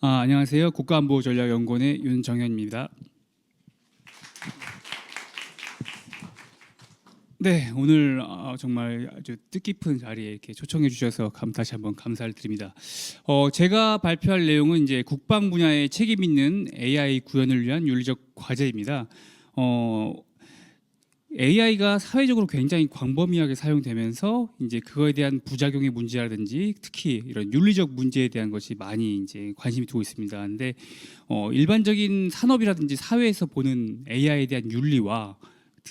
안녕하세요. 국가안보전략연구원의 윤정현입니다. 네, 오늘 정말 아주 뜻깊은 자리에 이렇게 초청해 주셔서 다시 한번 감사를 드립니다. 제가 발표할 내용은 이제 국방 분야에 책임 있는 AI 구현을 위한 윤리적 과제입니다. AI가 사회적으로 굉장히 광범위하게 사용되면서 이제 그거에 대한 부작용의 문제라든지 특히 이런 윤리적 문제에 대한 것이 많이 이제 관심이 두고 있습니다. 근데 일반적인 산업이라든지 사회에서 보는 AI에 대한 윤리와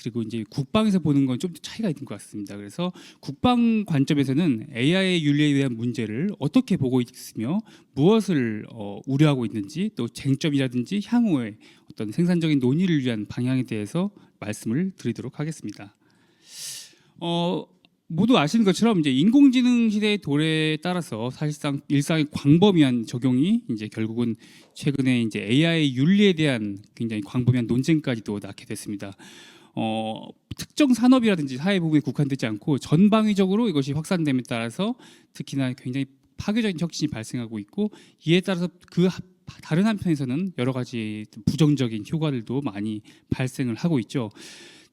그리고 이제 국방에서 보는 건 좀 차이가 있는 것 같습니다. 그래서 국방 관점에서는 AI의 윤리에 대한 문제를 어떻게 보고 있으며 무엇을 우려하고 있는지, 또 쟁점이라든지 향후의 어떤 생산적인 논의를 위한 방향에 대해서 말씀을 드리도록 하겠습니다. 모두 아시는 것처럼 이제 인공지능 시대의 도래에 따라서 사실상 일상의 광범위한 적용이 이제 결국은 최근에 이제 AI 윤리에 대한 굉장히 광범위한 논쟁까지도 낳게 됐습니다. 특정 산업이라든지 사회 부분에 국한되지 않고 전방위적으로 이것이 확산됨에 따라서 특히나 굉장히 파괴적인 혁신이 발생하고 있고, 이에 따라서 그 다른 한편에서는 여러 가지 부정적인 효과들도 많이 발생을 하고 있죠.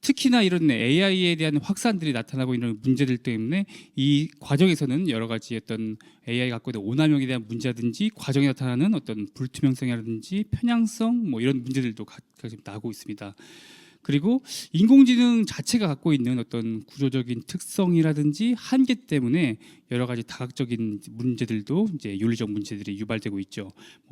특히나 이런 AI에 대한 확산들이 나타나고 있는 문제들 때문에 이 과정에서는 여러 가지 어떤 AI가 갖고 있는 오남용에 대한 문제라든지 과정에 나타나는 어떤 불투명성이라든지 편향성 이런 문제들도 가끔 나오고 있습니다. 그리고 인공지능 자체가 갖고 있는 어떤 구조적인 특성이라든지 한계 때문에 여러 가지 다각적인 문제들도 이제 윤리적 문제들이 유발되고 있죠.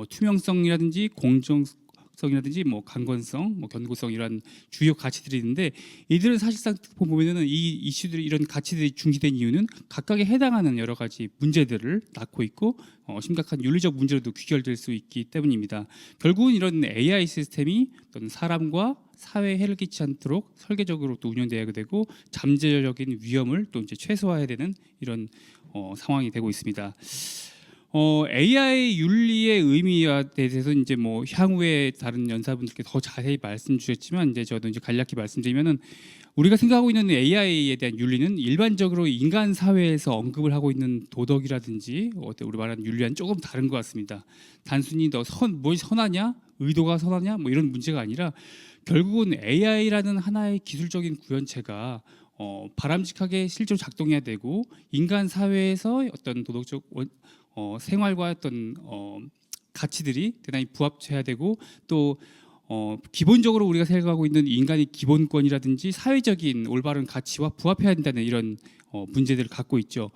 투명성이라든지 공정성이라든지 강건성, 견고성 이런 주요 가치들이 있는데, 이들은 사실상 보면은 이 이슈들이 이런 가치들이 중시된 이유는 각각에 해당하는 여러 가지 문제들을 낳고 있고 심각한 윤리적 문제로도 귀결될 수 있기 때문입니다. 결국은 이런 AI 시스템이 어떤 사람과 사회에 해를 끼치지 않도록 설계적으로 또 운영되어야 되고 잠재적인 위험을 또 이제 최소화해야 되는 이런 상황이 되고 있습니다. AI 윤리의 의미에 대해서 이제 향후에 다른 연사분들께 더 자세히 말씀 주셨지만, 이제 저도 이제 간략히 말씀드리면은 우리가 생각하고 있는 AI에 대한 윤리는 일반적으로 인간 사회에서 언급을 하고 있는 도덕이라든지 우리 말하는 윤리와는 조금 다른 것 같습니다. 단순히 뭘 선하냐, 의도가 선하냐 이런 문제가 아니라 결국은 AI라는 하나의 기술적인 구현체가 바람직하게 실제로 작동해야 되고, 인간 사회에서 어떤 도덕적 생활과 어떤 가치들이 대단히 부합해야 되고, 또 기본적으로 우리가 생각하고 있는 인간의 기본권이라든지 사회적인 올바른 가치와 부합해야 된다는 이런 문제들을 갖고 있죠.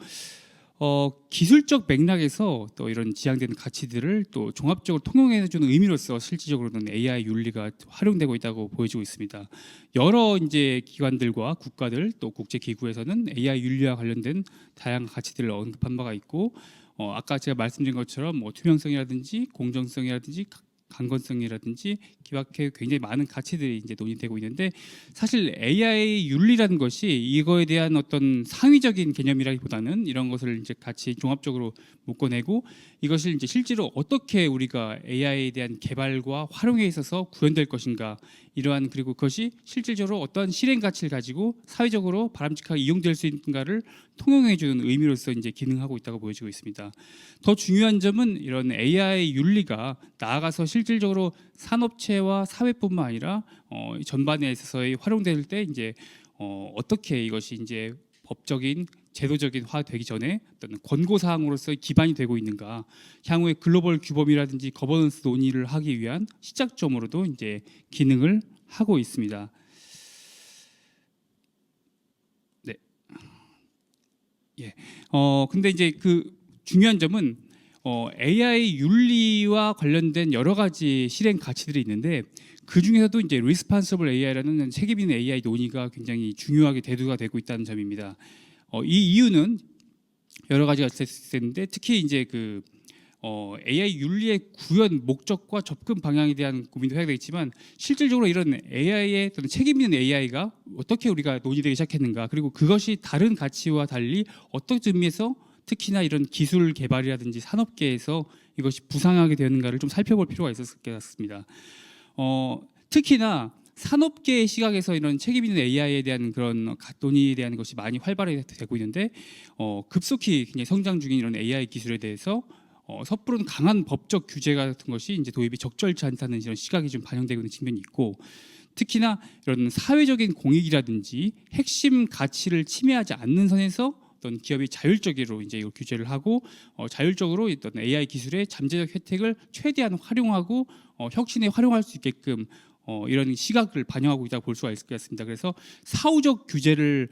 기술적 맥락에서 또 이런 지향되는 가치들을 또 종합적으로 통용해주는 의미로서 실질적으로는 AI 윤리가 활용되고 있다고 보여지고 있습니다. 여러 이제 기관들과 국가들 또 국제 기구에서는 AI 윤리와 관련된 다양한 가치들을 언급한 바가 있고, 아까 제가 말씀드린 것처럼 투명성이라든지 공정성이라든지 강건성이라든지 기박해 굉장히 많은 가치들이 이제 논의되고 있는데, 사실 AI 윤리라는 것이 이거에 대한 어떤 상위적인 개념이라기보다는 이런 것을 이제 같이 종합적으로 묶어내고, 이것을 이제 실제로 어떻게 우리가 AI에 대한 개발과 활용에 있어서 구현될 것인가, 이러한 그리고 그것이 실질적으로 어떤 실행 가치를 가지고 사회적으로 바람직하게 이용될 수 있는가를 통용해주는 의미로서 이제 기능하고 있다고 보여지고 있습니다. 더 중요한 점은 이런 AI 윤리가 나아가서 실질적으로 산업체와 사회뿐만 아니라 전반에 있어서의 활용될 때 이제 어떻게 이것이 이제 법적인 제도적인화 되기 전에 어떤 권고 사항으로서의 기반이 되고 있는가, 향후에 글로벌 규범이라든지 거버넌스 논의를 하기 위한 시작점으로도 이제 기능을 하고 있습니다. 네. 예. 근데 이제 그 중요한 점은 AI 윤리와 관련된 여러 가지 실행 가치들이 있는데, 그 중에서도 이제 Responsible AI라는 책임 있는 AI 논의가 굉장히 중요하게 대두가 되고 있다는 점입니다. 이 이유는 여러 가지가 있을 수 있는데, 특히 이제 그 AI 윤리의 구현 목적과 접근 방향에 대한 고민도 해야 되겠지만, 실질적으로 이런 AI의 또는 책임 있는 AI가 어떻게 우리가 논의되기 시작했는가, 그리고 그것이 다른 가치와 달리 어떤 의미에서 특히나 이런 기술 개발이라든지 산업계에서 이것이 부상하게 되는가를 좀 살펴볼 필요가 있었을 것 같습니다. 특히나 산업계의 시각에서 이런 책임 있는 AI에 대한 그런 논의에 대한 것이 많이 활발히 되고 있는데, 급속히 굉장히 성장 중인 이런 AI 기술에 대해서 섣부른 강한 법적 규제 같은 것이 이제 도입이 적절치 않다는 이런 시각이 좀 반영되고 있는 측면이 있고, 특히나 이런 사회적인 공익이라든지 핵심 가치를 침해하지 않는 선에서 어떤 기업이 자율적으로 이제 이걸 규제를 하고 자율적으로 어떤 AI 기술의 잠재적 혜택을 최대한 활용하고 혁신에 활용할 수 있게끔 이런 시각을 반영하고 있다고 볼 수가 있을 것 같습니다. 그래서 사후적 규제를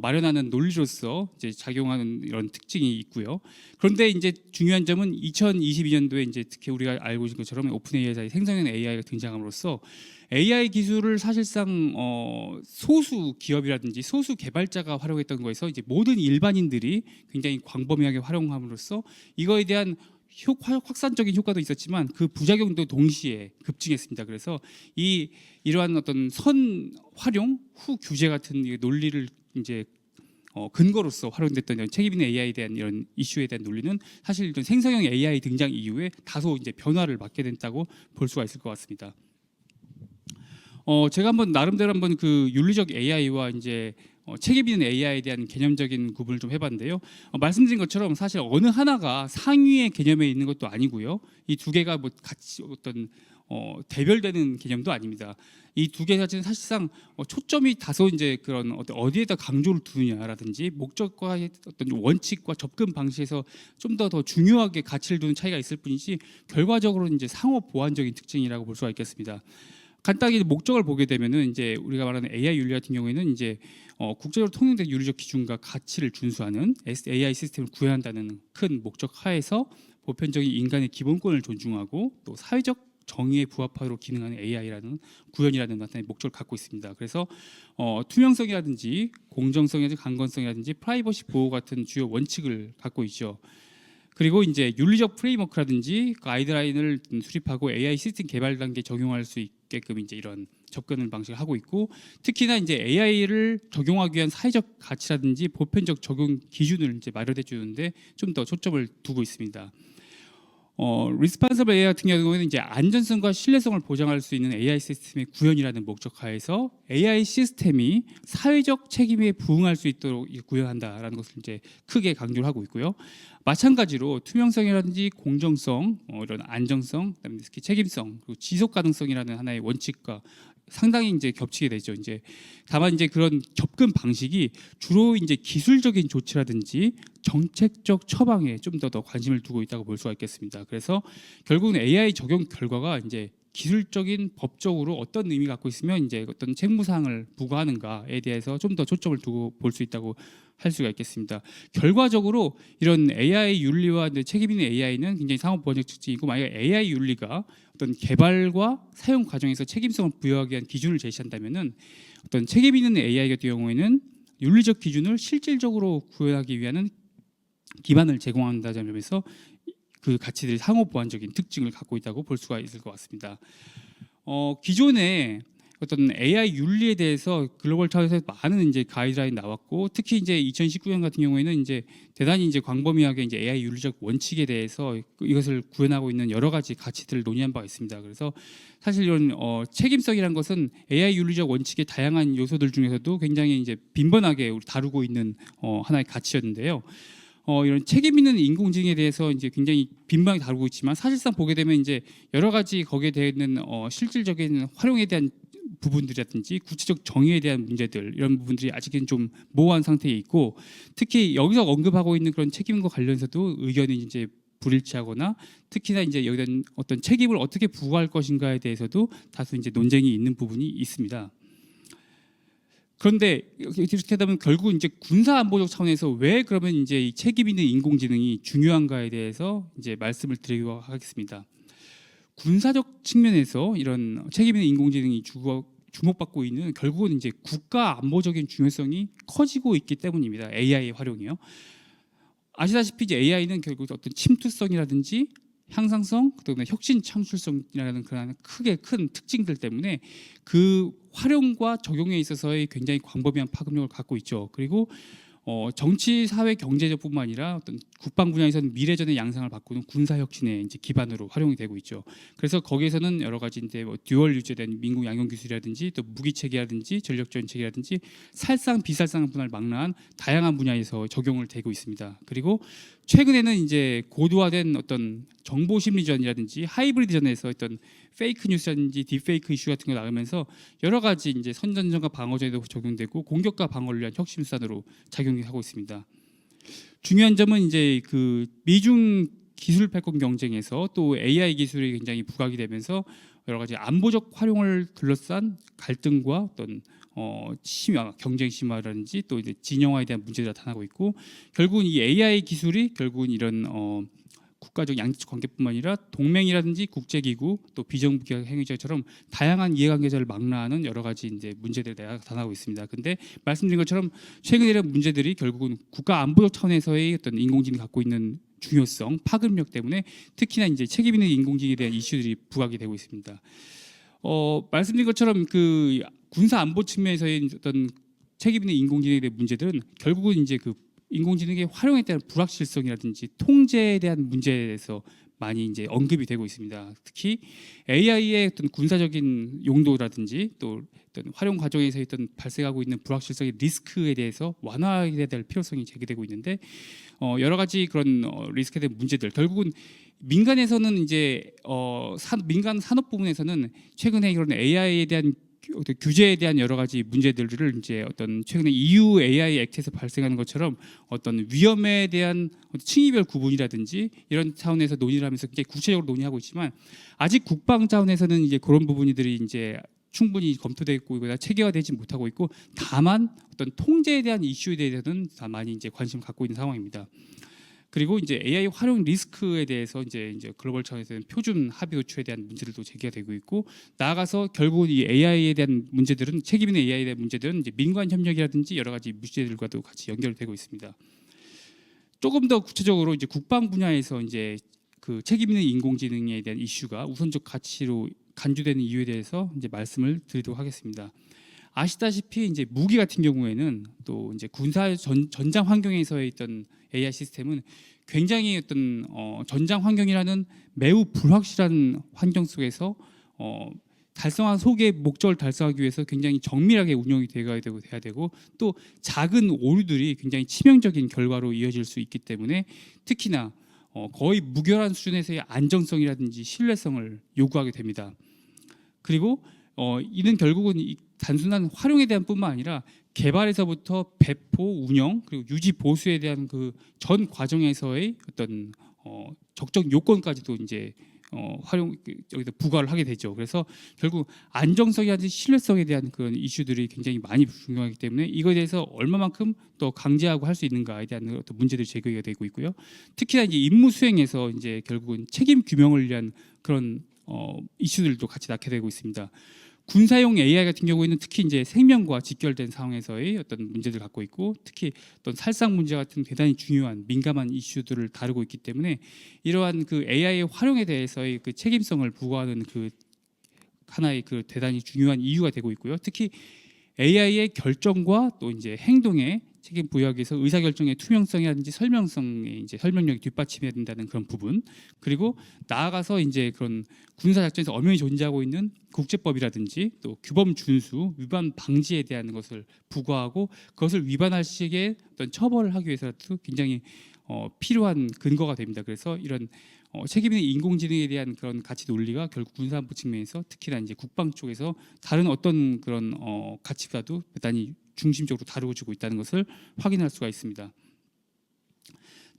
마련하는 논리로서 이제 작용하는 이런 특징이 있고요. 그런데 이제 중요한 점은 2022년도에 이제 특히 우리가 알고 있는 것처럼 오픈 AI에서 생성형 AI가 등장함으로써 AI 기술을 사실상 소수 기업이라든지 소수 개발자가 활용했던 거에서 이제 모든 일반인들이 굉장히 광범위하게 활용함으로써 이거에 대한 확산적인 효과도 있었지만 그 부작용도 동시에 급증했습니다. 그래서 이러한 어떤 선 활용 후 규제 같은 이 논리를 이제 근거로서 활용됐던 이런 책임 있는 AI에 대한 이런 이슈에 대한 논리는 사실 이런 생성형 AI 등장 이후에 다소 이제 변화를 맞게 됐다고 볼 수가 있을 것 같습니다. 제가 한번 나름대로 한번 그 윤리적 AI와 이제 책임 있는 AI에 대한 개념적인 구분을 좀 해봤는데요. 말씀드린 것처럼 사실 어느 하나가 상위의 개념에 있는 것도 아니고요. 이 두 개가 뭐 같이 어떤 대별되는 개념도 아닙니다. 이 두 개 자체는 사실상 초점이 다소 이제 그런 어디에다 강조를 두느냐라든지 목적과 어떤 원칙과 접근 방식에서 좀 더 중요하게 가치를 두는 차이가 있을 뿐이지 결과적으로 이제 상호 보완적인 특징이라고 볼 수가 있겠습니다. 간단히 목적을 보게 되면은 이제 우리가 말하는 AI 윤리 같은 경우에는 이제 국제적으로 통용된 윤리적 기준과 가치를 준수하는 AI 시스템을 구현한다는 큰 목적 하에서 보편적인 인간의 기본권을 존중하고 또 사회적 정의에 부합하도록 기능하는 AI라는 구현이라는 나타나는 목적을 갖고 있습니다. 그래서 투명성이라든지 공정성이라든지 강건성이라든지 프라이버시 보호 같은 주요 원칙을 갖고 있죠. 그리고 이제 윤리적 프레임워크라든지 가이드라인을 수립하고 AI 시스템 개발 단계에 적용할 수 있게끔 이제 이런 접근을 방식을 하고 있고, 특히나 이제 AI를 적용하기 위한 사회적 가치라든지 보편적 적용 기준을 이제 마련해 주는데 좀 더 초점을 두고 있습니다. 리스폰서블 AI 같은 경우에는 이제 안전성과 신뢰성을 보장할 수 있는 AI 시스템의 구현이라는 목적하에서 AI 시스템이 사회적 책임에 부응할 수 있도록 구현한다라는 것을 이제 크게 강조를 하고 있고요. 마찬가지로 투명성이라든지 공정성, 이런 안정성, 그다음에 특히 책임성, 그리고 지속 가능성이라는 하나의 원칙과 상당히 이제 겹치게 되죠. 이제 다만 이제 그런 접근 방식이 주로 이제 기술적인 조치라든지 정책적 처방에 좀 더 관심을 두고 있다고 볼 수가 있겠습니다. 그래서 결국은 AI 적용 결과가 이제 기술적인 법적으로 어떤 의미가 갖고 있으면 이제 어떤 책무 사항을 부과하는가에 대해서 좀 더 초점을 두고 볼 수 있다고 할 수가 있겠습니다. 결과적으로 이런 AI 윤리와 책임 있는 AI는 굉장히 상호 보완적 특징이고, 만약에 AI 윤리가 어떤 개발과 사용 과정에서 책임성을 부여하기 위한 기준을 제시한다면은 어떤 책임 있는 AI 같은 경우에는 윤리적 기준을 실질적으로 구현하기 위한 기반을 제공한다는 점에서 그 가치들이 상호 보완적인 특징을 갖고 있다고 볼 수가 있을 것 같습니다. 기존에 어떤 AI 윤리에 대해서 글로벌 차원에서 많은 이제 가이드라인 나왔고, 특히 이제 2019년 같은 경우에는 이제 대단히 이제 광범위하게 이제 AI 윤리적 원칙에 대해서 이것을 구현하고 있는 여러 가지 가치들을 논의한 바가 있습니다. 그래서 사실 이런 책임성이라는 것은 AI 윤리적 원칙의 다양한 요소들 중에서도 굉장히 이제 빈번하게 우리 다루고 있는 하나의 가치였는데요. 이런 책임 있는 인공지능에 대해서 이제 굉장히 빈번하게 다루고 있지만, 사실상 보게 되면 이제 여러 가지 거기에 대한 실질적인 활용에 대한 부분들이라든지 구체적 정의에 대한 문제들, 이런 부분들이 아직은 좀 모호한 상태에 있고, 특히 여기서 언급하고 있는 그런 책임과 관련해서도 의견이 이제 불일치하거나, 특히나 이제 여기에 대한 어떤 책임을 어떻게 부과할 것인가에 대해서도 다소 이제 논쟁이 있는 부분이 있습니다. 그런데 이렇게 되면 결국 이제 군사 안보적 차원에서 왜 그러면 이제 이 책임 있는 인공지능이 중요한가에 대해서 이제 말씀을 드리도록 하겠습니다. 군사적 측면에서 이런 책임 있는 인공지능이 주목받고 있는 결국은 이제 국가 안보적인 중요성이 커지고 있기 때문입니다. AI의 활용이요. 아시다시피 이제 AI는 결국 어떤 침투성이라든지 향상성, 그다음에 혁신 창출성이라는 그런 크게 큰 특징들 때문에 그 활용과 적용에 있어서의 굉장히 광범위한 파급력을 갖고 있죠. 그리고 정치, 사회, 경제적뿐만 아니라 어떤 국방 분야에서는 미래전의 양상을 바꾸는 군사 혁신의 이제 기반으로 활용이 되고 있죠. 그래서 거기에서는 여러 가지 이제 뭐 듀얼 유제된 민국 양용 기술이라든지 또 무기 체계라든지 전력 지원 체계라든지 살상 비살상 분야를 망라한 다양한 분야에서 적용을 되고 있습니다. 그리고 최근에는 이제 고도화된 어떤 정보 심리전이라든지 하이브리드전에서 어떤 페이크 뉴스라든지 딥페이크 이슈 같은 거 나오면서 여러 가지 이제 선전전과 방어전에도 적용되고 공격과 방어를 위한 혁신 수단으로 작용하고 있습니다. 중요한 점은 이제 그 미중 기술 패권 경쟁에서 또 AI 기술이 굉장히 부각이 되면서 여러 가지 안보적 활용을 둘러싼 갈등과 어떤 심화, 경쟁 심화라든지 또 이제 진영화에 대한 문제들이 나타나고 있고 결국은 이 AI 기술이 결국은 이런 국가적 양측 관계뿐만 아니라 동맹이라든지 국제기구 또 비정부기관 행위자처럼 다양한 이해관계자를 망라하는 여러 가지 이제 문제들이 나타나고 있습니다. 근데 말씀드린 것처럼 최근에 이런 문제들이 결국은 국가 안보적 차원에서의 어떤 인공지능이 갖고 있는 중요성, 파급력 때문에 특히나 이제 책임 있는 인공지능에 대한 이슈들이 부각이 되고 있습니다. 말씀드린 것처럼 그 군사 안보 측면에서의 어떤 책임 있는 인공지능에 대한 문제들은 결국은 이제 그 인공지능의 활용에 대한 불확실성이라든지 통제에 대한 문제에서 많이 이제 언급이 되고 있습니다. 특히 AI의 어떤 군사적인 용도라든지 또 어떤 활용 과정에서 어떤 발생하고 있는 불확실성의 리스크에 대해서 완화해야 될 필요성이 제기되고 있는데 여러 가지 그런 리스크에 대한 문제들 결국은 민간에서는 이제 민간 산업 부분에서는 최근에 그런 AI에 대한 규제에 대한 여러 가지 문제들을 이제 어떤 최근에 EU AI 액트에서 발생하는 것처럼 어떤 위험에 대한 층위별 구분이라든지 이런 차원에서 논의를 하면서 굉장히 구체적으로 논의하고 있지만 아직 국방 차원에서는 이제 그런 부분들이 이제 충분히 검토되고 있고 체계화되지 못하고 있고 다만 어떤 통제에 대한 이슈에 대해서는 다 많이 이제 관심을 갖고 있는 상황입니다. 그리고 이제 AI 활용 리스크에 대해서 이제 글로벌 차원에서는 표준 합의 도출에 대한 문제들도 제기가 되고 있고 나아가서 결국은 이 AI에 대한 문제들은 책임 있는 AI에 대한 문제들은 이제 민관 협력이라든지 여러 가지 문제들과도 같이 연결되고 있습니다. 조금 더 구체적으로 이제 국방 분야에서 이제 그 책임 있는 인공지능에 대한 이슈가 우선적 가치로 간주되는 이유에 대해서 이제 말씀을 드리도록 하겠습니다. 아시다시피 이제 무기 같은 경우에는 또 이제 군사 전장 환경에서의 있던 AI 시스템은 굉장히 어떤 전장 환경이라는 매우 불확실한 환경 속에서 달성한 소기의 목적을 달성하기 위해서 굉장히 정밀하게 운영이 돼야 되고 또 작은 오류들이 굉장히 치명적인 결과로 이어질 수 있기 때문에 특히나 거의 무결한 수준에서의 안정성이라든지 신뢰성을 요구하게 됩니다. 그리고 이는 결국은 단순한 활용에 대한 뿐만 아니라 개발에서부터 배포, 운영 그리고 유지 보수에 대한 그 전 과정에서의 어떤 적정 요건까지도 이제 활용 여기서 부과를 하게 되죠. 그래서 결국 안정성이라든지 신뢰성에 대한 그런 이슈들이 굉장히 많이 중요하기 때문에 이거에 대해서 얼마만큼 또 강제하고 할 수 있는가에 대한 어떤 문제들이 제기가 되고 있고요. 특히나 이제 임무 수행에서 이제 결국은 책임 규명을 위한 그런 이슈들도 같이 낳게 되고 있습니다. 군사용 AI 같은 경우에는 특히 이제 생명과 직결된 상황에서의 어떤 문제들 갖고 있고 특히 어떤 살상 문제 같은 대단히 중요한 민감한 이슈들을 다루고 있기 때문에 이러한 그 AI 활용에 대해서의 그 책임성을 부과하는 그 하나의 그 대단히 중요한 이유가 되고 있고요. 특히 AI의 결정과 또 이제 행동에 책임 부여하기 위해서 의사결정의 투명성이라든지 설명성의 이제 설명력이 뒷받침해야 된다는 그런 부분 그리고 나아가서 이제 그런 군사작전에서 엄연히 존재하고 있는 국제법이라든지 또 규범 준수 위반 방지에 대한 것을 부과하고 그것을 위반할 시기에 어떤 처벌을 하기 위해서도 굉장히 필요한 근거가 됩니다. 그래서 이런 책임 있는 인공지능에 대한 그런 가치 논리가 결국 군사안보 측면에서 특히나 이제 국방 쪽에서 다른 어떤 그런 가치보다도 대단히 중심적으로 다루어지고 있다는 것을 확인할 수가 있습니다.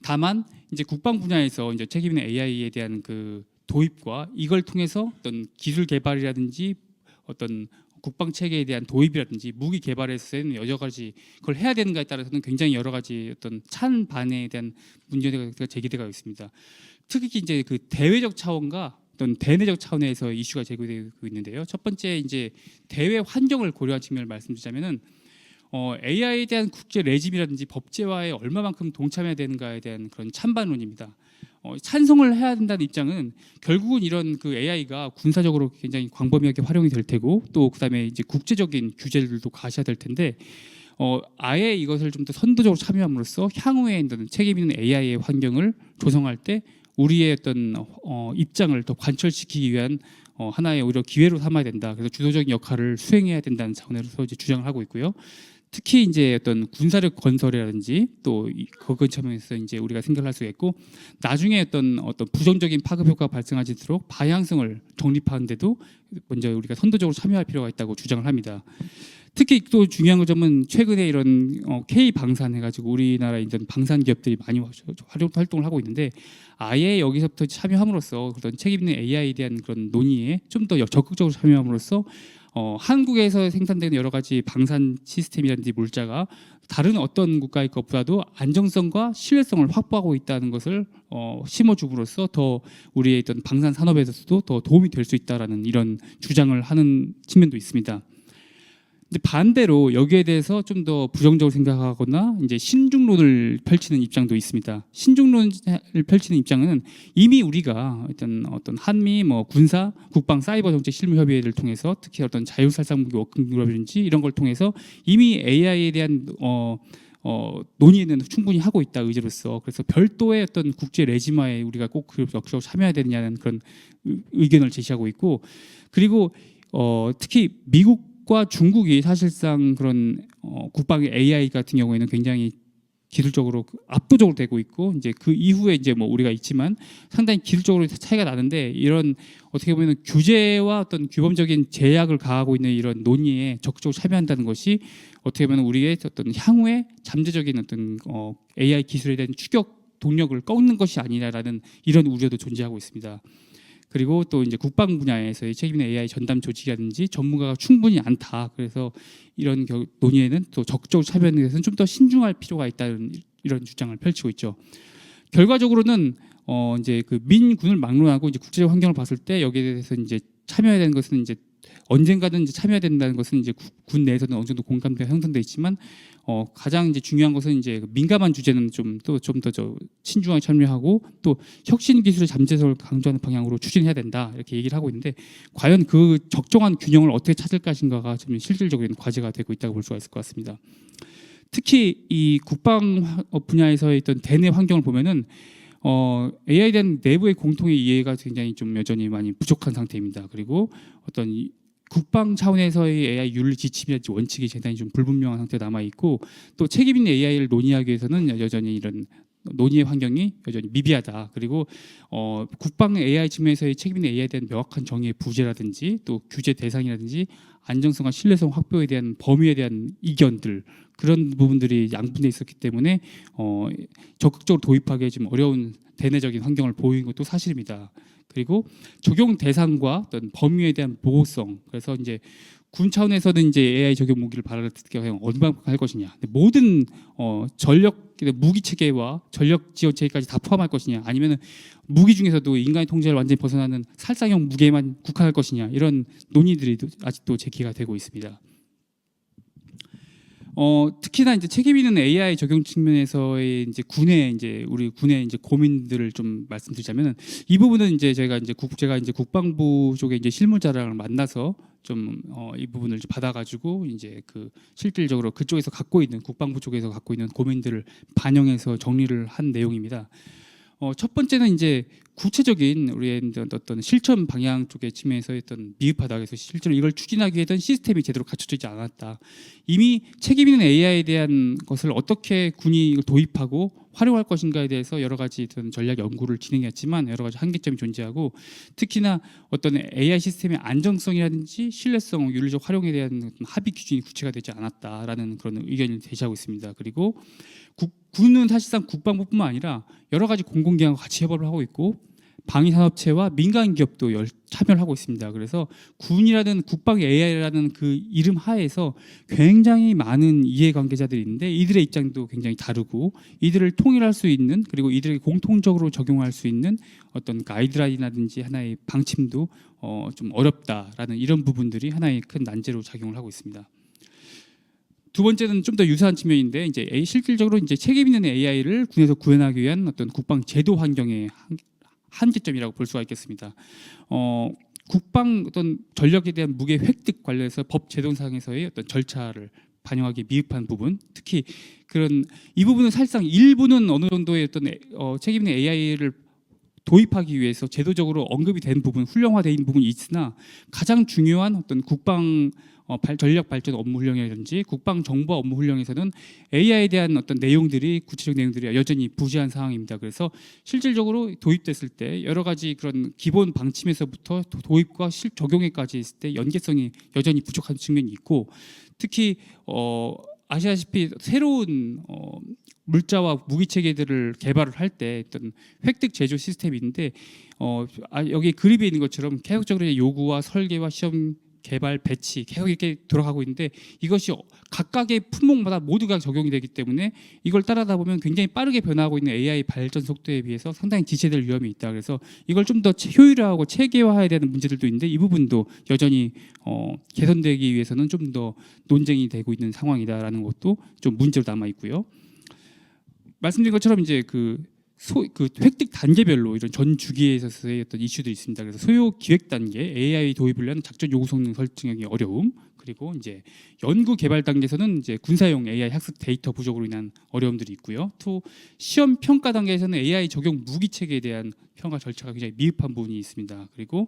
다만 이제 국방 분야에서 이제 책임 있는 AI에 대한 그 도입과 이걸 통해서 어떤 기술 개발이라든지 어떤 국방 체계에 대한 도입이라든지 무기 개발에서는 여러 가지 그걸 해야 되는가에 따라서는 굉장히 여러 가지 어떤 찬반에 대한 문제가 제기되고 있습니다. 특히 이제 그 대외적 차원과 어떤 대내적 차원에서 이슈가 제기되고 있는데요. 첫 번째 이제 대외 환경을 고려한 측면을 말씀드리자면은 AI에 대한 국제 레짐이라든지 법제화에 얼마만큼 동참해야 되는가에 대한 그런 찬반론입니다. 찬성을 해야 된다는 입장은 결국은 이런 그 AI가 군사적으로 굉장히 광범위하게 활용이 될 테고 또 그다음에 이제 국제적인 규제들도 가셔야 될 텐데 아예 이것을 좀 더 선도적으로 참여함으로써 향후에 어떤 책임 있는 AI의 환경을 조성할 때 우리의 어떤 입장을 더 관철시키기 위한 하나의 오히려 기회로 삼아야 된다. 그래서 주도적인 역할을 수행해야 된다는 차원에서 이제 주장을 하고 있고요. 특히 이제 어떤 군사력 건설이라든지 또 그 근처에서 이제 우리가 생각을 할 수가 있고 나중에 어떤 부정적인 파급 효과가 발생하지 않도록 방향성을 정립하는데도 먼저 우리가 선도적으로 참여할 필요가 있다고 주장을 합니다. 특히 또 중요한 점은 최근에 이런 K 방산 해가지고 우리나라 이런 방산 기업들이 많이 활동을 하고 있는데 아예 여기서부터 참여함으로써 그런 책임 있는 AI에 대한 그런 논의에 좀 더 적극적으로 참여함으로써 한국에서 생산되는 여러 가지 방산 시스템이라든지 물자가 다른 어떤 국가의 것보다도 안정성과 신뢰성을 확보하고 있다는 것을 심어줌으로써 더 우리의 어떤 방산 산업에서도 더 도움이 될 수 있다라는 이런 주장을 하는 측면도 있습니다. 근데 반대로 여기에 대해서 좀 더 부정적으로 생각하거나 이제 신중론을 펼치는 입장도 있습니다. 신중론을 펼치는 입장은 이미 우리가 어떤 한미 군사, 국방, 사이버 정책 실무 협의회를 통해서 특히 어떤 자율살상무기 워킹그룹이든지 이런 걸 통해서 이미 AI에 대한 논의는 충분히 하고 있다 의제로서 그래서 별도의 어떤 국제 레지마에 우리가 꼭 적극적으로 참여해야 되느냐는 그런 의견을 제시하고 있고 그리고 특히 미국과 중국이 사실상 그런 국방 AI 같은 경우에는 굉장히 기술적으로 압도적으로 되고 있고 이제 그 이후에 이제 우리가 있지만 상당히 기술적으로 차이가 나는데 이런 어떻게 보면 규제와 어떤 규범적인 제약을 가하고 있는 이런 논의에 적극적으로 참여한다는 것이 어떻게 보면 우리의 어떤 향후에 잠재적인 어떤 AI 기술에 대한 추격 동력을 꺾는 것이 아니라라는 이런 우려도 존재하고 있습니다. 그리고 또 이제 국방 분야에서의 책임 있는 AI 전담 조직이라든지 전문가가 충분히 않다. 그래서 이런 논의에는 또 적극적으로 참여하는 데서는 좀 더 신중할 필요가 있다는 이런 주장을 펼치고 있죠. 결과적으로는 이제 그 민군을 막론하고 이제 국제적 환경을 봤을 때 여기에 대해서 이제 참여해야 되는 것은 이제 언젠가는 이제 참여해야 된다는 것은 이제 군 내에서는 어느 정도 공감대가 형성돼 있지만 가장 이제 중요한 것은 이제 민감한 주제는 좀 더 신중하게 참여하고 또 혁신 기술의 잠재성을 강조하는 방향으로 추진해야 된다 이렇게 얘기를 하고 있는데 과연 그 적정한 균형을 어떻게 찾을 것인가가 좀 실질적인 과제가 되고 있다고 볼 수가 있을 것 같습니다. 특히 이 국방 분야에서의 어떤 대내 환경을 보면은 AI에 대한 내부의 공통의 이해가 굉장히 좀 여전히 많이 부족한 상태입니다. 그리고 어떤 국방 차원에서의 AI 윤리 지침이랄지 원칙이 대단히 좀 불분명한 상태가 남아 있고 또 책임 있는 AI를 논의하기 위해서는 여전히 이런 논의의 환경이 여전히 미비하다. 그리고 국방 AI 측면에서의 책임 있는 AI에 대한 명확한 정의의 부재라든지 또 규제 대상이라든지 안정성과 신뢰성 확보에 대한 범위에 대한 이견들 그런 부분들이 양분돼 있었기 때문에 적극적으로 도입하기 좀 어려운 대내적인 환경을 보이는 것도 사실입니다. 그리고 적용 대상과 어떤 범위에 대한 보호성 그래서 이제 군 차원에서는 이제 AI 적용 무기를 발효했을 경우 얼마만큼 할 것이냐 모든 전력 무기 체계와 전력 지원 체계까지 다 포함할 것이냐 아니면 무기 중에서도 인간의 통제를 완전히 벗어나는 살상형 무기에만 국한할 것이냐 이런 논의들이 아직도 제기가 되고 있습니다. 특히나 이제 책임 있는 AI 적용 측면에서의 이제 우리 군의 이제 고민들을 좀 말씀드리자면은 이 부분은 이제 제가 이제 국방부 쪽에 이제 실무자랑 만나서 좀 이 부분을 받아가지고 이제 그 실질적으로 그쪽에서 국방부 쪽에서 갖고 있는 고민들을 반영해서 정리를 한 내용입니다. 첫 번째는 이제 구체적인 우리의 어떤 실천 방향 쪽의 측면에서 어떤 미흡하다. 그래서 실제로 이걸 추진하기 위해 시스템이 제대로 갖춰져 있지 않았다. 이미 책임 있는 AI에 대한 것을 어떻게 군이 도입하고 활용할 것인가에 대해서 여러 가지 전략 연구를 진행했지만 여러 가지 한계점이 존재하고 특히나 어떤 AI 시스템의 안정성이라든지 신뢰성, 윤리적 활용에 대한 합의 기준이 구체가 되지 않았다라는 그런 의견을 제시하고 있습니다. 그리고 군은 사실상 국방부뿐만 아니라 여러 가지 공공기관과 같이 협업을 하고 있고 방위산업체와 민간 기업도 참여를 하고 있습니다. 그래서 군이라든 국방 AI라는 그 이름 하에서 굉장히 많은 이해관계자들이 있는데 이들의 입장도 굉장히 다르고 이들을 통일할 수 있는 그리고 이들에게 공통적으로 적용할 수 있는 어떤 가이드라인이라든지 하나의 방침도 좀 어렵다라는 이런 부분들이 하나의 큰 난제로 작용을 하고 있습니다. 두 번째는 좀 더 유사한 측면인데 이제 실질적으로 이제 책임 있는 AI를 군에서 구현하기 위한 어떤 국방 제도 환경의 한계점이라고 볼 수가 있겠습니다. 국방 어떤 전력에 대한 무게 획득 관련해서 법 제도상에서의 어떤 절차를 반영하기 미흡한 부분, 특히 그런 이 부분은 사실상 일부는 어느 정도의 어떤 책임 있는 AI를 도입하기 위해서 제도적으로 언급이 된 부분, 훌륭화된 부분이 있으나 가장 중요한 어떤 국방 전략 발전 업무 훈령이라든지 국방 정보 업무 훈령에서는 AI에 대한 어떤 내용들이 구체적 내용들이 여전히 부재한 상황입니다. 그래서 실질적으로 도입됐을 때 여러 가지 그런 기본 방침에서부터 도입과 적용에까지 있을 때 연계성이 여전히 부족한 측면이 있고, 특히 아시다시피 새로운 물자와 무기 체계들을 개발을 할 때 어떤 획득 제조 시스템이 있는데 여기 그림에 있는 것처럼 계속적으로 요구와 설계와 시험 개발 배치 계속 이렇게 돌아가고 있는데, 이것이 각각의 품목마다 모두가 적용이 되기 때문에 이걸 따라다 보면 굉장히 빠르게 변화하고 있는 AI 발전 속도에 비해서 상당히 지체될 위험이 있다. 그래서 이걸 좀 더 효율화하고 체계화해야 되는 문제들도 있는데, 이 부분도 여전히 개선되기 위해서는 좀 더 논쟁이 되고 있는 상황이다라는 것도 좀 문제로 남아 있고요. 말씀드린 것처럼 이제 그 획득 단계별로 이런 전 주기에서의 어떤 이슈들이 있습니다. 그래서 소요 기획 단계 AI 도입을 위한 작전 요구 성능 설정하기 어려움, 그리고 이제 연구 개발 단계에서는 이제 군사용 AI 학습 데이터 부족으로 인한 어려움들이 있고요. 또 시험 평가 단계에서는 AI 적용 무기 체계에 대한 평가 절차가 굉장히 미흡한 부분이 있습니다. 그리고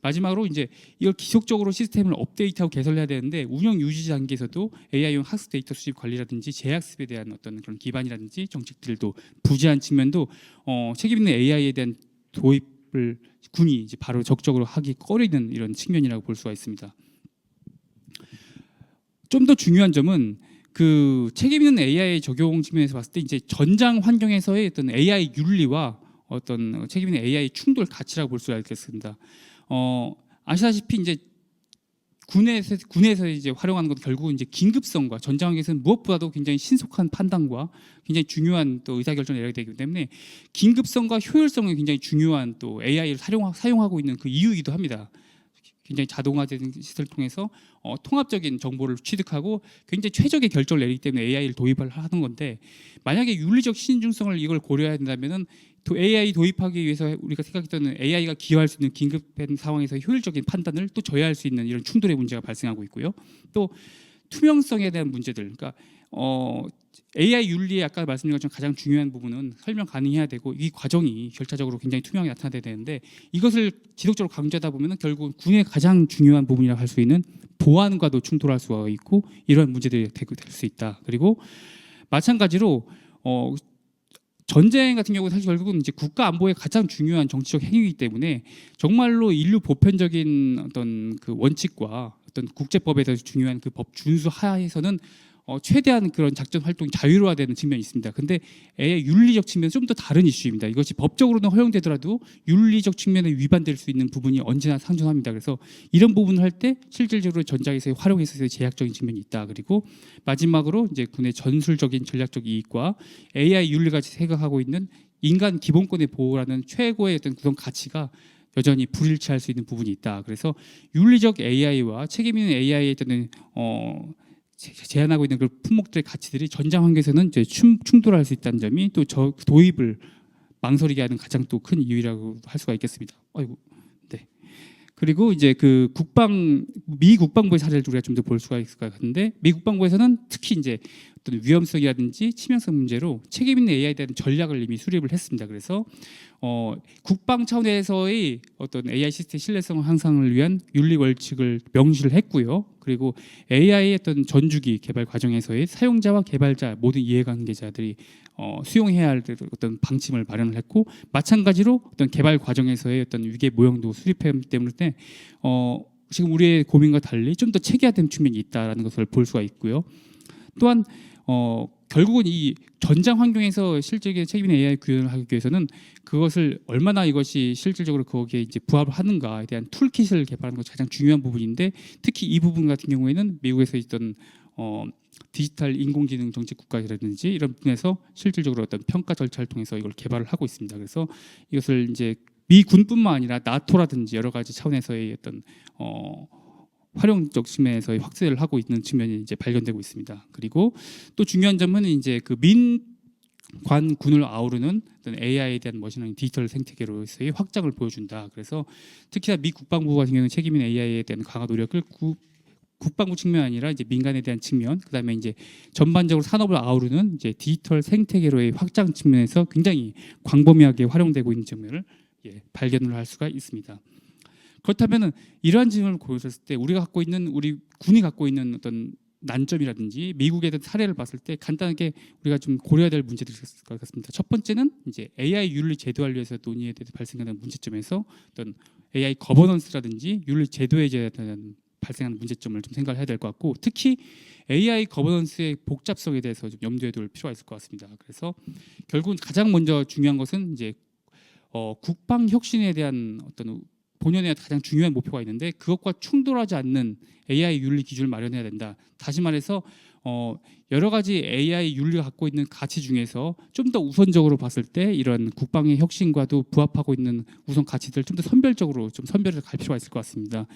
마지막으로 이제 이걸 지속적으로 시스템을 업데이트하고 개선해야 되는데, 운영 유지 단계에서도 AI용 학습 데이터 수집 관리라든지 재학습에 대한 어떤 그런 기반이라든지 정책들도 부재한 측면도 책임 있는 AI에 대한 도입을 군이 이제 바로 적극적으로 하기 꺼리는 이런 측면이라고 볼 수가 있습니다. 좀 더 중요한 점은 그 책임 있는 AI 적용 측면에서 봤을 때 이제 전장 환경에서의 어떤 AI 윤리와 어떤 책임 있는 AI 충돌 가치라고 볼 수가 있겠습니다. 아시다시피 이제 군에서 이제 활용하는 것도 결국은 이제 긴급성과 전장 환경에서는 무엇보다도 굉장히 신속한 판단과 굉장히 중요한 또 의사결정을 내려야 되기 때문에 긴급성과 효율성이 굉장히 중요한 또 AI를 사용하고 있는 그 이유이기도 합니다. 굉장히 자동화된 시스템을 통해서 통합적인 정보를 취득하고 굉장히 최적의 결정을 내리기 때문에 AI를 도입을 하는 건데, 만약에 윤리적 신중성을 이걸 고려해야 된다면은 또 AI 도입하기 위해서 우리가 생각했던 AI가 기여할 수 있는 긴급한 상황에서 효율적인 판단을 또 저해할 수 있는 이런 충돌의 문제가 발생하고 있고요. 또 투명성에 대한 문제들, 그러니까 AI 윤리의 아까 말씀드린 것처럼 가장 중요한 부분은 설명 가능해야 되고 이 과정이 절차적으로 굉장히 투명하게 나타나야 되는데, 이것을 지속적으로 강조하다 보면 결국 군의 가장 중요한 부분이라고 할 수 있는 보안과도 충돌할 수가 있고 이런 문제들이 될 수 있다. 그리고 마찬가지로 전쟁 같은 경우 사실 결국은 이제 국가 안보의 가장 중요한 정치적 행위이기 때문에 정말로 인류 보편적인 어떤 그 원칙과 어떤 국제법에서 중요한 그 법 준수 하에서는 최대한 그런 작전 활동이 자유로워되는 측면이 있습니다. 근데 AI 윤리적 측면은 좀 더 다른 이슈입니다. 이것이 법적으로는 허용되더라도 윤리적 측면에 위반될 수 있는 부분이 언제나 상존합니다. 그래서 이런 부분을 할 때 실질적으로 전장에서의 활용에서의 제약적인 측면이 있다. 그리고 마지막으로 이제 군의 전술적인 전략적 이익과 AI 윤리같이 생각하고 있는 인간 기본권의 보호라는 최고의 어떤 구성 가치가 여전히 불일치할 수 있는 부분이 있다. 그래서 윤리적 AI와 책임 있는 AI에 대한 제한하고 있는 그 품목들의 가치들이 전장 환경에서는 이제 충돌할 수 있다는 점이 또 도입을 망설이게 하는 가장 또 큰 이유라고 할 수가 있겠습니다. 아이고, 네. 그리고 이제 그 미 국방부의 사례를 우리가 좀 더 볼 수가 있을 것 같은데, 미 국방부에서는 특히 이제 어떤 위험성이라든지 치명성 문제로 책임 있는 AI에 대한 전략을 이미 수립을 했습니다. 그래서 국방 차원에서의 어떤 AI 시스템 신뢰성 향상을 위한 윤리 원칙을 명시를 했고요. 그리고 AI의 어떤 전주기 개발 과정에서의 사용자와 개발자 모든 이해관계자들이 수용해야 할 어떤 방침을 마련을 했고, 마찬가지로 어떤 개발 과정에서의 어떤 위계 모형도 수립했기 때문에 지금 우리의 고민과 달리 좀 더 체계화된 측면이 있다라는 것을 볼 수가 있고요. 또한 결국은 이 전장 환경에서 실질적인 책임 있는 AI 구현을 하기 위해서는 그것을 얼마나 이것이 실질적으로 거기에 이제 부합을 하는가에 대한 툴킷을 개발하는 것이 가장 중요한 부분인데, 특히 이 부분 같은 경우에는 미국에서 있던 디지털 인공지능 정책 국가라든지 이런 분야에서 실질적으로 어떤 평가 절차를 통해서 이걸 개발을 하고 있습니다. 그래서 이것을 이제 미 군뿐만 아니라 나토라든지 여러 가지 차원에서의 어떤 활용적 측면에서의 확대를 하고 있는 측면이 이제 발견되고 있습니다. 그리고 또 중요한 점은 이제 그 민관군을 아우르는 어떤 AI에 대한 머신러닝 디지털 생태계로서의 확장을 보여준다. 그래서 특히나 미 국방부 같은 경우는 책임 있는 AI에 대한 강화 노력을 국방부 측면 아니라 이제 민간에 대한 측면, 그다음에 이제 전반적으로 산업을 아우르는 이제 디지털 생태계로의 확장 측면에서 굉장히 광범위하게 활용되고 있는 점을 발견을 할 수가 있습니다. 그렇다면은 이러한 점을 고려했을 때 우리 군이 갖고 있는 어떤 난점이라든지 미국에 대한 사례를 봤을 때 간단하게 우리가 좀 고려해야 될 문제들이 있을 것 같습니다. 첫 번째는 이제 AI 윤리 제도화를 위해서 논의에 대해서 발생하는 문제점에서 어떤 AI 거버넌스라든지 윤리 제도에 대한 발생하는 문제점을 좀 생각을 해야 될 것 같고, 특히 AI 거버넌스의 복잡성에 대해서 좀 염두에 둘 필요가 있을 것 같습니다. 그래서 결국은 가장 먼저 중요한 것은 이제 국방 혁신에 대한 어떤 본연의 가장 중요한 목표가 있는데 그것과 충돌하지 않는 AI 윤리 기준을 마련해야 된다. 다시 말해서 여러 가지 AI 윤리가 갖고 있는 가치 중에서 좀 더 우선적으로 봤을 때 이런 국방의 혁신과도 부합하고 있는 우선 가치들 좀 더 선별적으로 좀 선별해서 갈 필요가 있을 것 같습니다.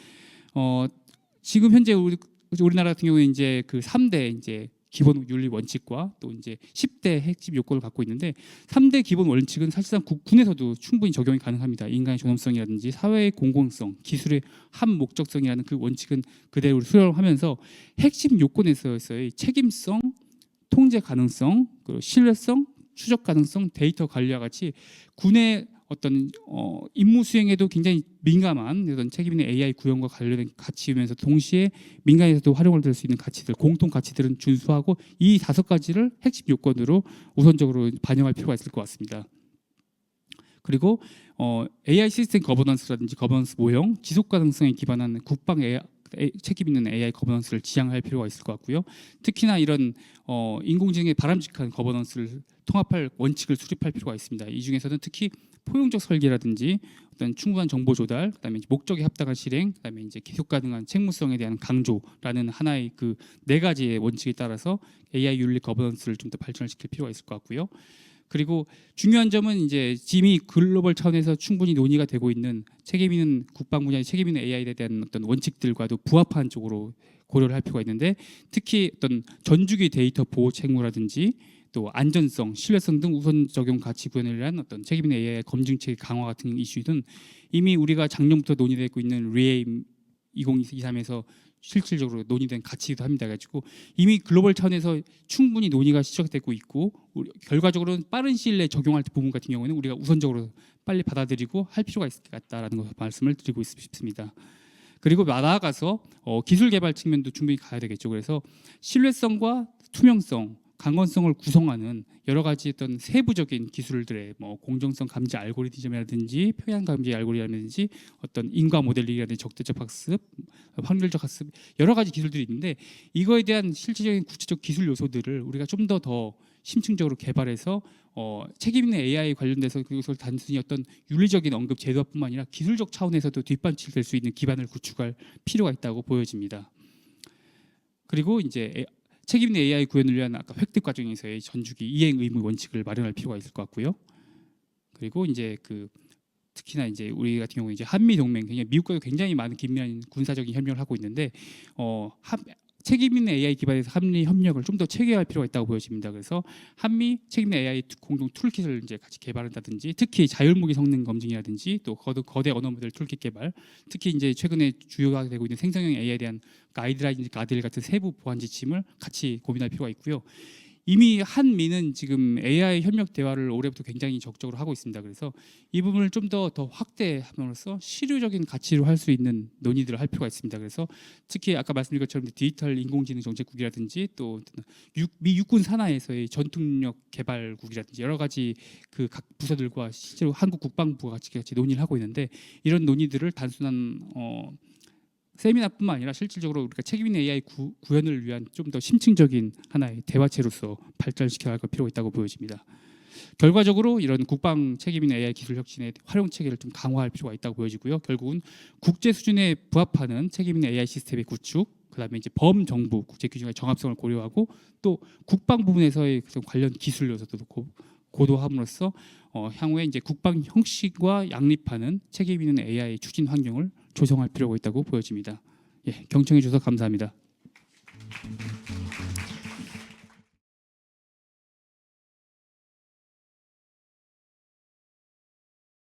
지금 현재 우리나라 같은 경우에 이제 그 3대 이제 기본 윤리 원칙과 또 이제 10대 핵심 요건을 갖고 있는데 3대 기본 원칙은 사실상 군에서도 충분히 적용이 가능합니다. 인간의 존엄성이라든지 사회의 공공성, 기술의 한 목적성이라는 그 원칙은 그대로 수렴하면서 핵심 요건에서의 책임성, 통제 가능성, 그리고 신뢰성, 추적 가능성, 데이터 관리와 같이 군의 어떤 임무 수행에도 굉장히 민감한 이런 책임 있는 AI 구현과 관련된 가치이면서 동시에 민간에서도 활용을 될 수 있는 가치들, 공통 가치들은 준수하고 이 5가지를 핵심 요건으로 우선적으로 반영할 필요가 있을 것 같습니다. 그리고 AI 시스템 거버넌스라든지 거버넌스 모형, 지속 가능성에 기반한 국방 책임 있는 AI 거버넌스를 지향할 필요가 있을 것 같고요. 특히나 이런 인공지능의 바람직한 거버넌스를 통합할 원칙을 수립할 필요가 있습니다. 이 중에서는 특히 포용적 설계라든지 어떤 충분한 정보 조달, 그다음에 목적에 합당한 실행, 그다음에 이제 계속 가능한 책무성에 대한 강조라는 하나의 그 4가지의 원칙에 따라서 AI 윤리 거버넌스를 좀 더 발전시킬 필요가 있을 것 같고요. 그리고 중요한 점은 이제 이미 글로벌 차원에서 충분히 논의가 되고 있는 책임 있는 국방 분야의 책임 있는 AI에 대한 어떤 원칙들과도 부합한 쪽으로 고려를 할 필요가 있는데, 특히 어떤 전주기 데이터 보호 책무라든지 또 안전성, 신뢰성 등 우선 적용 가치 구현을 위한 어떤 책임 있는 AI 검증 체계 강화 같은 이슈는 이미 우리가 작년부터 논의되고 있는 리에임 2023에서 실질적으로 논의된 가치이기도 합니다. 가지고 이미 글로벌 차원에서 충분히 논의가 시작되고 있고 결과적으로는 빠른 시일 내에 적용할 부분 같은 경우에는 우리가 우선적으로 빨리 받아들이고 할 필요가 있을 것 같다라는 것을 말씀을 드리고 싶습니다. 그리고 나아가서 기술 개발 측면도 충분히 가야 되겠죠. 그래서 신뢰성과 투명성, 강건성을 구성하는 여러 가지 어떤 세부적인 기술들의 공정성 감지 알고리즘이라든지 표현 감지 알고리즘이라든지 어떤 인과 모델링이라든지 적대적 학습, 확률적 학습 여러 가지 기술들이 있는데 이거에 대한 실질적인 구체적 기술 요소들을 우리가 좀 더 심층적으로 개발해서 책임 있는 AI 관련돼서 그것을 단순히 어떤 윤리적인 언급 제도뿐만 아니라 기술적 차원에서도 뒷받침될 수 있는 기반을 구축할 필요가 있다고 보여집니다. 그리고 이제 책임 있는 AI 구현을 위한 아까 획득 과정에서의 전주기 이행 의무 원칙을 마련할 필요가 있을 것 같고요. 그리고 이제 특히나 이제 우리 같은 경우 이제 한미 동맹, 미국과도 굉장히 많은 긴밀한 군사적인 협력을 하고 있는데 책임 있는 AI 기반에서 한미 협력을 좀 더 체계화할 필요가 있다고 보여집니다. 그래서 한미 책임 있는 AI 공동 툴킷을 이제 같이 개발한다든지, 특히 자율무기 성능 검증이라든지 또 거대 언어 모델 툴킷 개발, 특히 이제 최근에 주요가 되고 있는 생성형 AI에 대한 가이드라인, 가이드라인 같은 세부 보안 지침을 같이 고민할 필요가 있고요. 이미 한미는 지금 AI 협력 대화를 올해부터 굉장히 적극적으로 하고 있습니다. 그래서 이 부분을 좀 더 확대함으로써 실효적인 가치로 할 수 있는 논의들을 할 필요가 있습니다. 그래서 특히 아까 말씀드린 것처럼 디지털 인공지능 정책국이라든지 또 미 육군 산하에서의 전투력 개발국이라든지 여러 가지 그 각 부서들과 실제로 한국 국방부가 같이 논의를 하고 있는데, 이런 논의들을 단순한 세미나뿐만 아니라 실질적으로 우리가 책임 있는 AI 구현을 위한 좀 더 심층적인 하나의 대화체로서 발전시켜야 할 필요가 있다고 보여집니다. 결과적으로 이런 국방 책임 있는 AI 기술 혁신의 활용 체계를 좀 강화할 필요가 있다고 보여지고요. 결국은 국제 수준에 부합하는 책임 있는 AI 시스템의 구축, 그다음에 이제 범정부 국제 규정의 정합성을 고려하고 또 국방 부분에서의 관련 기술 요소도 고도함으로써 향후에 이제 국방 혁신과 양립하는 책임 있는 AI 추진 환경을 조성할 필요가 있다고 보여집니다. 경청해 주셔서 감사합니다.